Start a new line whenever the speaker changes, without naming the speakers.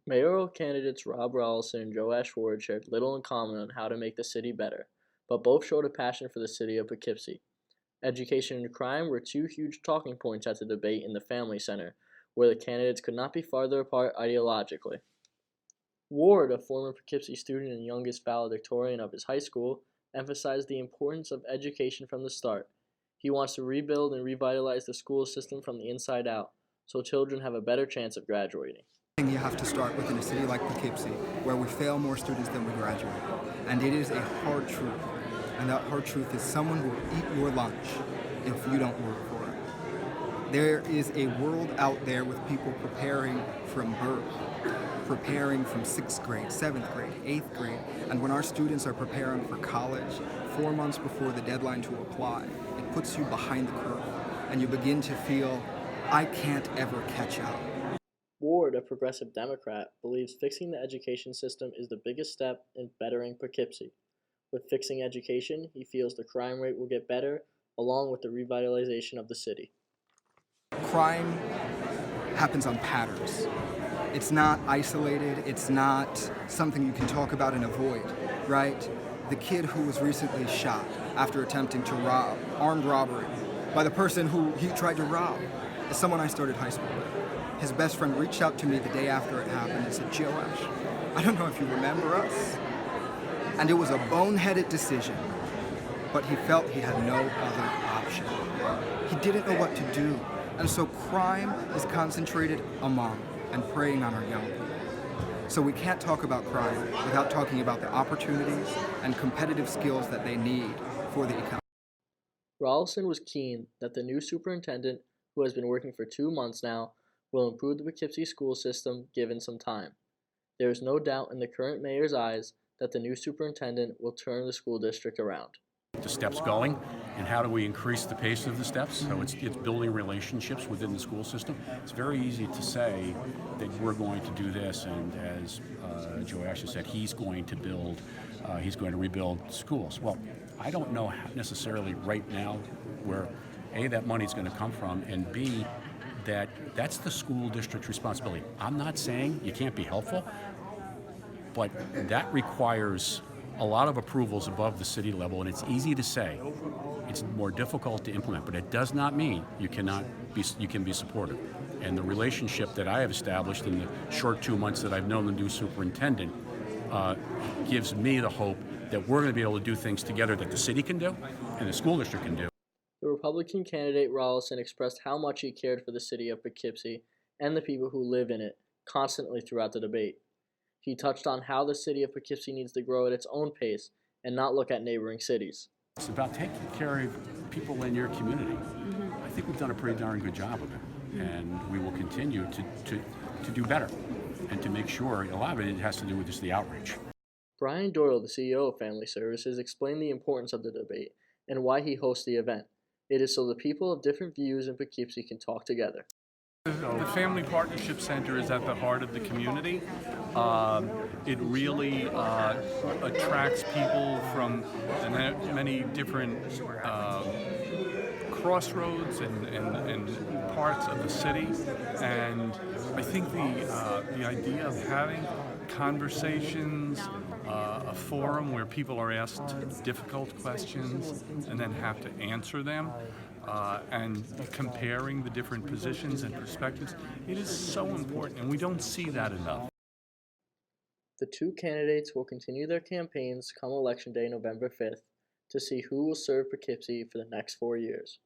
Mayoral candidates Rob Rolison and Joash Ward shared little in common on how to make the city better, but both showed a passion for the city of Poughkeepsie. Education and crime were two huge talking points at the debate in the Family Center, where the candidates could not be farther apart ideologically. Ward, a former Poughkeepsie student and youngest valedictorian of his high school, emphasized the importance of education from the start. He wants to rebuild and revitalize the school system from the inside out, so children have a better chance of graduating.
You have to start within a city like Poughkeepsie, where we fail more students than we graduate. And it is a hard truth. And that hard truth is someone will eat your lunch if you don't work for it. There is a world out there with people preparing from birth, preparing from 6th grade, 7th grade, 8th grade. And when our students are preparing for college 4 months before the deadline to apply, it puts you behind the curve. And you begin to feel, I can't ever catch up.
Ward, a progressive Democrat, believes fixing the education system is the biggest step in bettering Poughkeepsie. With fixing education, he feels the crime rate will get better, along with the revitalization of the city.
Crime happens on patterns. It's not isolated, it's not something you can talk about and avoid, right? The kid who was recently shot after attempting to rob, armed robbery, by the person who he tried to rob, is someone I started high school with. His best friend reached out to me the day after it happened and said, Joash, I don't know if you remember us. And it was a boneheaded decision, but he felt he had no other option. He didn't know what to do. And so crime is concentrated among and preying on our young people. So we can't talk about crime without talking about the opportunities and competitive skills that they need for the economy.
Rolison was keen that the new superintendent, who has been working for 2 months now, will improve the Poughkeepsie school system given some time. There is no doubt in the current mayor's eyes that the new superintendent will turn the school district around.
The steps going, and how do we increase the pace of the steps? So it's building relationships within the school system. It's very easy to say that we're going to do this, and as Joash has said, he's going to rebuild schools. Well, I don't know necessarily right now where A, that money's going to come from, and B, that's the school district's responsibility. I'm not saying you can't be helpful, but that requires a lot of approvals above the city level, and it's easy to say. It's more difficult to implement, but it does not mean you can be supportive. And the relationship that I have established in the short 2 months that I've known the new superintendent gives me the hope that we're going to be able to do things together that the city can do and the school district can do.
The Republican candidate Rolison expressed how much he cared for the city of Poughkeepsie and the people who live in it constantly throughout the debate. He touched on how the city of Poughkeepsie needs to grow at its own pace and not look at neighboring cities.
It's about taking care of people in your community. I think we've done a pretty darn good job of it, and we will continue to do better and to make sure a lot of it has to do with just the outreach.
Brian Doyle, the CEO of Family Services, explained the importance of the debate and why he hosts the event. It is so the people of different views in Poughkeepsie can talk together.
The Family Partnership Center is at the heart of the community. It really attracts people from many different crossroads and parts of the city. And I think the idea of having conversations, a forum where people are asked difficult questions and then have to answer them, and comparing the different positions and perspectives, it is so important, and we don't see that enough.
The two candidates will continue their campaigns come Election Day, November 5th, to see who will serve Poughkeepsie for the next 4 years.